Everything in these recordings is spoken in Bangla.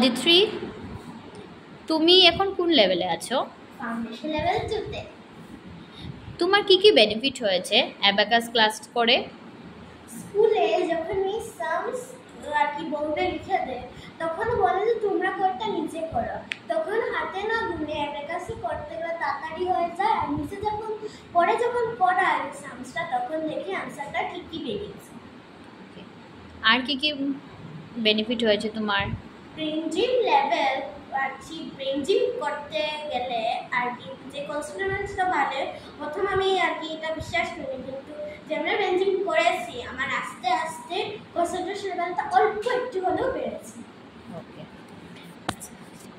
আদিত্রি, তুমি এখন কোন লেভেলে আছো? ফাউন্ডেশন লেভেল 2 তে। তোমার কি কি বেনিফিট হয়েছে অ্যাবাকাস ক্লাস করে? স্কুলে যখন মিস সামস আর কি বোর্ডে লিখে দেয় তখন বলে যে তোমরা কোডটা নিজে করো, তখন হাতে না গুনে অ্যাবাকাসে করতে গেলে তাড়াতাড়ি হয়ে যায়। আর নিচে যখন পড়ায় সামসটা তখন দেখি আনসারটা ঠিকই বেরিয়েছে। আর কি কি বেনিফিট হয়েছে তোমার? ব্রেন জিম লেভেল আর কি ব্রেন জিম করতে গেলে আর কি যে কনসেন্ট্রেশনটা বাড়ে, প্রথম আমি আর কি এটা বিশ্বাস করি, কিন্তু যেমন ব্রেন জিম করেছি আমার আস্তে আস্তে কনসেন্ট্রেশন লেভেলটা অল্প একটু হলেও বেড়েছে। ওকে,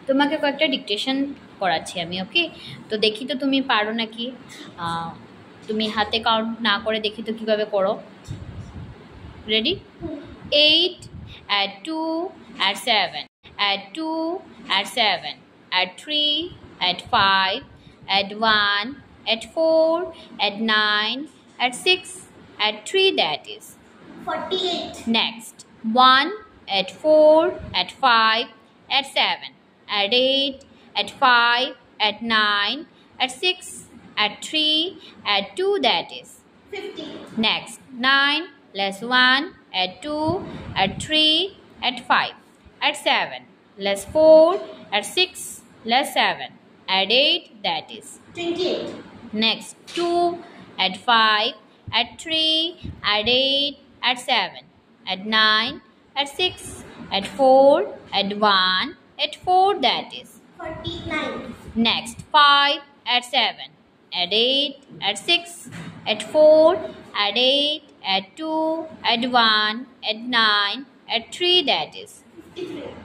তোমাকে কয়েকটা ডিকটেশন করাচ্ছি আমি। ওকে, তো দেখি তো তুমি পারো নাকি। তুমি হাতে কাউন্ট না করে দেখি তো কীভাবে করো। Ready? 8 add 2 add 7 add 2 add 7 add 3 add 5 add 1 add 4 add 9 add 6 add 3, that is 48. Next, 1 add 4 add 5 add 7 add 8 add 5 add 9 add 6 add 3 add 2, that is 50. Next, 9 less 1 add 2 add 3 add 5 add 7 less 4 add 6 less 7 add 8, that is 28. Next, 2 add 5 add 3 add 8 add 7 add 9 add 6 add 4 add 1 add 4, that is 49. Next, 5 add 7 add 8 add 6 add 4 add 8 add 2 add 1 add 9 add 3, that is 53.